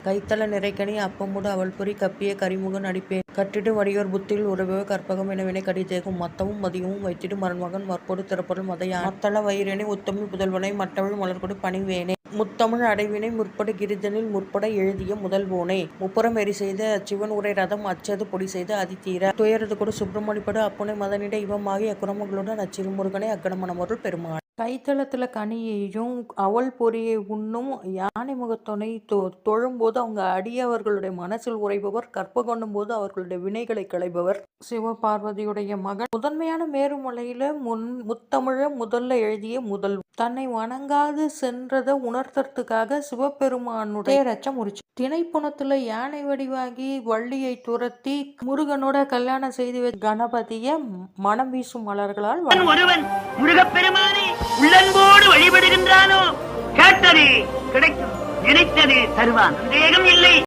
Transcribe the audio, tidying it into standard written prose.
கைத்தல நிறைக்கணி அப்பமுடு அவள்பொறி கப்பிய கரிமுக நடிப்பே கட்டிடு வடியோர் புத்தியில் உறவே கற்பகம் எனவினை கடிதேகும் மத்தமும் மதியமும் வைத்திடு மரண்மகன் மற்பொடு திறப்பொருள் மதையான் மத்தள வயிறேனை உத்தமிழ் புதல்வனை மட்டவிழ் மலர்கொடு பணிவேனே முத்தமிழ் அடைவினை முற்படு கிரிதனில் முற்பட எழுதிய முதல்வோனே முப்புறம் எரி செய்த அச்சிவன் உரை ரதம் அச்சது பொடி செய்த அதிதீர துயரது கொடு சுப்பிரமணிப்படு அப்புனை மதனிட இவமாகி அக்குரமங்களுடன் அச்சிறு முருகனை அக்கடமனமருள் பெருமாள் கைத்தளத்துல கனியையும் அவள் பொறியை உண்ணும் யானை முகத்தொனை தொழும்போது அவங்க அடியவர்களுடைய மனசில் உரைபவர் கற்ப கொண்டும் போது அவர்களுடைய வினைகளை களைபவர் சிவபார்வதியுடைய மகன் முதன்மையான மேருமலையில முத்தமிழ முதல்ல எழுதிய முதல் தன்னை வணங்காது சென்றதை உணர்த்தறதுக்காக சிவபெருமானுடைய ரச்சம் உரிச்சு திணைப்புணத்துல யானை வடிவாகி வள்ளியை துரத்தி முருகனோட கல்யாணம் செய்து கணபதிய மனம் வீசும் மலர்களால் ஒருவன் முருகப்பெருமானை உள்ளன்போடு வழிபடுகின்றானோ கேட்டதே கிடைக்கும், நினைத்ததே தருவான், சந்தேகம் இல்லை.